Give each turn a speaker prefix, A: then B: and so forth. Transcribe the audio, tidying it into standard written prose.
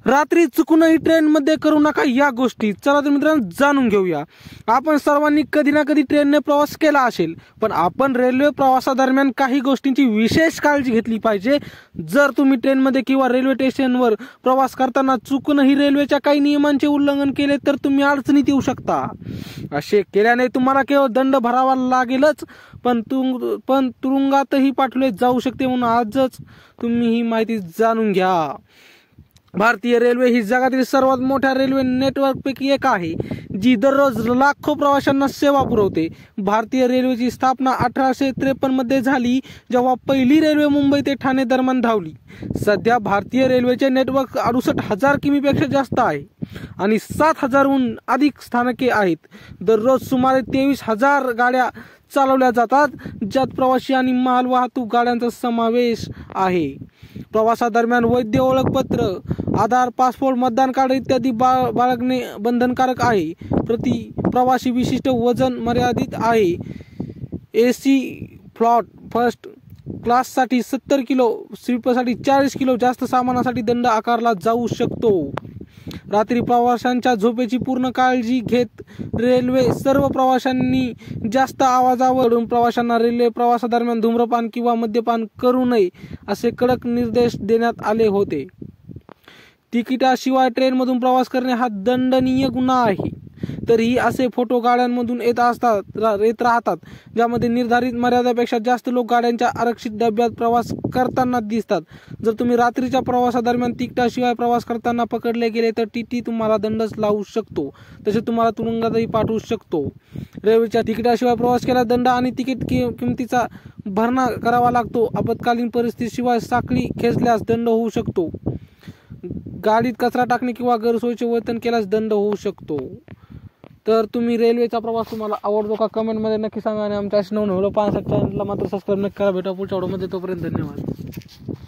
A: रात्री चुकूनही ट्रेनमध्ये करू नका या गोष्टी. चला तर मित्रांनो जाणून घेऊया. आपण सर्वांनी कधी ना कधी ट्रेनने प्रवास केला असेल, पण आपण रेल्वे प्रवासादरम्यान काही गोष्टींची विशेष काळजी घेतली पाहिजे. जर तुम्ही ट्रेनमध्ये किंवा रेल्वे स्टेशनवर प्रवास करताना चुकूनही रेल्वेच्या काही नियमांचे उल्लंघन केले तर तुम्ही अडचणीत येऊ शकता. असे केल्याने तुम्हाला केवळ दंड भरावा लागेलच, पण तुरुंगातही पाठवले जाऊ शकते. म्हणून आजच तुम्ही ही माहिती जाणून घ्या. भारतीय रेल्वे ही जगातील सर्वात मोठ्या रेल्वे नेटवर्कपैकी एक आहे, जी दररोज लाखो प्रवाशांना सेवा पुरवते. भारतीय रेल्वेची स्थापना 1853 मध्ये झाली, जेव्हा पहिली रेल्वे मुंबई ते ठाणे दरम्यान धावली. सध्या भारतीय रेल्वेचे नेटवर्क 68,000 किमीपेक्षा जास्त आहे आणि 7,000हून अधिक स्थानके आहेत. दररोज सुमारे 23,000 गाड्या चालवल्या जातात, ज्यात प्रवासी आणि माल वाहतूक गाड्यांचा समावेश आहे. प्रवासादरम्यान वैध ओळखपत्र, आधार, पासपोर्ट, मतदान कार्ड इत्यादी बाळगणे बंधनकारक आहे. प्रति प्रवासी विशिष्ट वजन मर्यादित आहे. AC फ्लॉट फर्स्ट क्लाससाठी 70 किलो, स्लीपरसाठी 40 किलो, जास्त सामानासाठी दंड आकारला जाऊ शकतो. रात्री प्रवाशांच्या झोपेची पूर्ण काळजी घेत रेल्वे सर्व प्रवाशांनी जास्त आवाजावरून प्रवाशांना रेल्वे प्रवासादरम्यान धूम्रपान किंवा मद्यपान करू नये असे कडक निर्देश देण्यात आले होते. तिकिटाशिवाय ट्रेनमधून प्रवास करणे हा दंडनीय गुन्हा आहे. तरीही असे फोटो गाड्यांमधून येत राहतात, ज्यामध्ये निर्धारित मर्यादेपेक्षा जास्त लोक गाड्यांच्या आरक्षित डब्यात प्रवास करताना दिसतात. जर तुम्ही रात्रीच्या प्रवासादरम्यान तिकिटाशिवाय प्रवास करताना पकडले गेले तर TT तुम्हाला दंडच लावू शकतो, तसे तुम्हाला तुरुंगातही पाठवू शकतो. रेल्वेच्या तिकिटाशिवाय प्रवास केला दंड आणि तिकीट किमतीचा भरणा करावा लागतो. आपत्कालीन परिस्थितीशिवाय साखळी खेचल्यास दंड होऊ शकतो. गाडीत कचरा टाकणे किंवा गैरसोयीचे वर्तन केल्यास दंड होऊ शकतो. तर तुम्ही रेल्वेचा प्रवास तुम्हाला आवडतो का, कमेंटमध्ये नक्की सांगा आणि आमच्या अशी नवनवीन व्हिडिओ पाहण्यासाठी चॅनलला मात्र सबस्क्राईब नक्की करा. भेटा पुढच्या व्हिडिओमध्ये. तोपर्यंत धन्यवाद.